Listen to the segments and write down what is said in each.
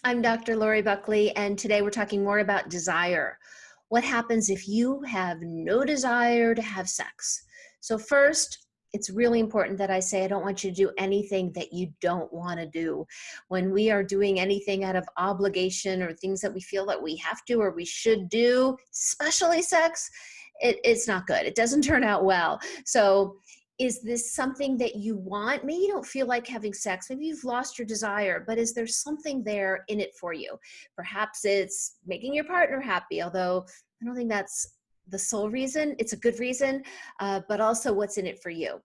I'm Dr. Lori Buckley, and today we're talking more about desire. What happens if you have no desire to have sex? So first, it's really important that I say I don't want you to do anything that you don't want to do. When we are doing anything out of obligation or things that we feel that we have to or we should do, especially sex, it's not good. It doesn't turn out well. So is this something that you want? Maybe you don't feel like having sex. Maybe you've lost your desire, but is there something there in it for you? Perhaps it's making your partner happy, although I don't think that's the sole reason. It's a good reason, but also what's in it for you.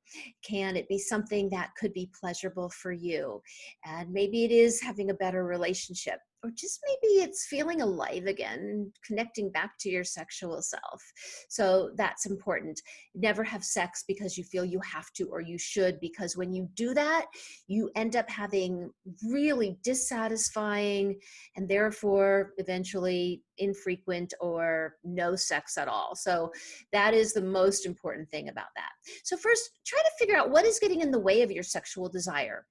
Can it be something that could be pleasurable for you? And maybe it is having a better relationship, or just maybe it's feeling alive again, connecting back to your sexual self. So that's important. Never have sex because you feel you have to or you should, because when you do that, you end up having really dissatisfying and therefore eventually infrequent or no sex at all. So that is the most important thing about that. So first, try to figure out what is getting in the way of your sexual desire.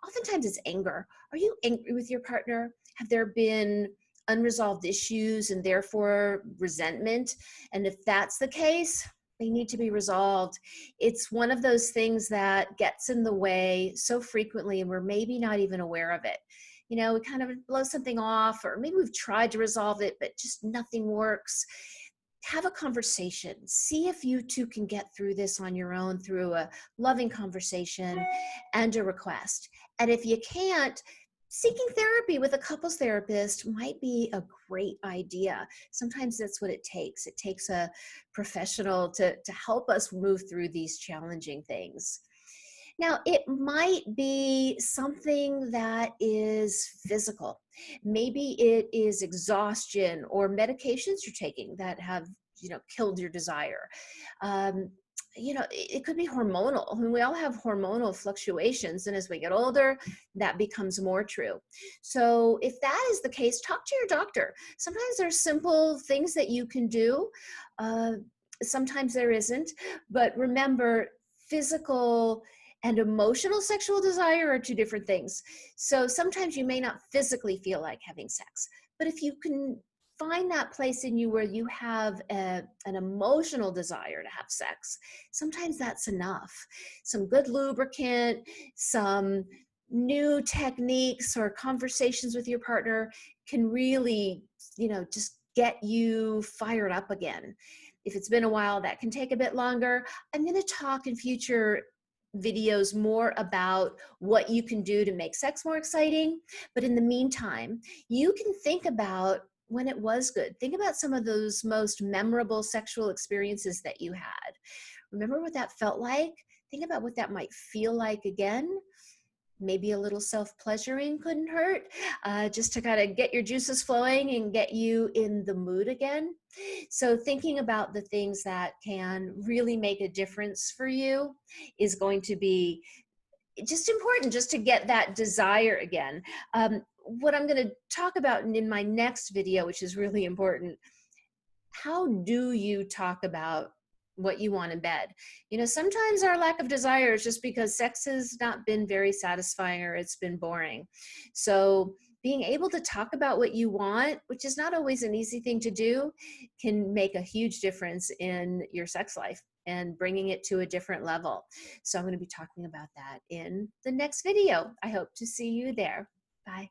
Oftentimes it's anger. Are you angry with your partner? Have there been unresolved issues and therefore resentment? And if that's the case, they need to be resolved. It's one of those things that gets in the way so frequently, and we're maybe not even aware of it. You know, we kind of blow something off, or maybe we've tried to resolve it, but just nothing works. Have a conversation. See if you two can get through this on your own through a loving conversation and a request. And if you can't, seeking therapy with a couples therapist might be a great idea. Sometimes that's what it takes. It takes a professional to help us move through these challenging things. Now, it might be something that is physical. Maybe it is exhaustion or medications you're taking that have, killed your desire. Um, it could be hormonal. I mean, we all have hormonal fluctuations, and as we get older, that becomes more true. So if that is the case, talk to your doctor. Sometimes there's simple things that you can do. Uh, Sometimes there isn't, but remember, physical and emotional sexual desire are two different things. So sometimes you may not physically feel like having sex, but if you can find that place in you where you have an emotional desire to have sex, sometimes that's enough. Some good lubricant, some new techniques or conversations with your partner can really, just get you fired up again. If it's been a while, that can take a bit longer. I'm going to talk in future videos more about what you can do to make sex more exciting. But in the meantime, you can think about when it was good. Think about some of those most memorable sexual experiences that you had. Remember what that felt like? Think about what that might feel like again. Maybe a little self-pleasuring couldn't hurt, just to kind of get your juices flowing and get you in the mood again. So thinking about the things that can really make a difference for you is going to be just important, just to get that desire again. What I'm going to talk about in my next video, which is really important, how do you talk about what you want in bed? Sometimes our lack of desire is just because sex has not been very satisfying or it's been boring. So being able to talk about what you want, which is not always an easy thing to do, can make a huge difference in your sex life and bringing it to a different level. So I'm going to be talking about that in the next video. I hope to see you there. Bye.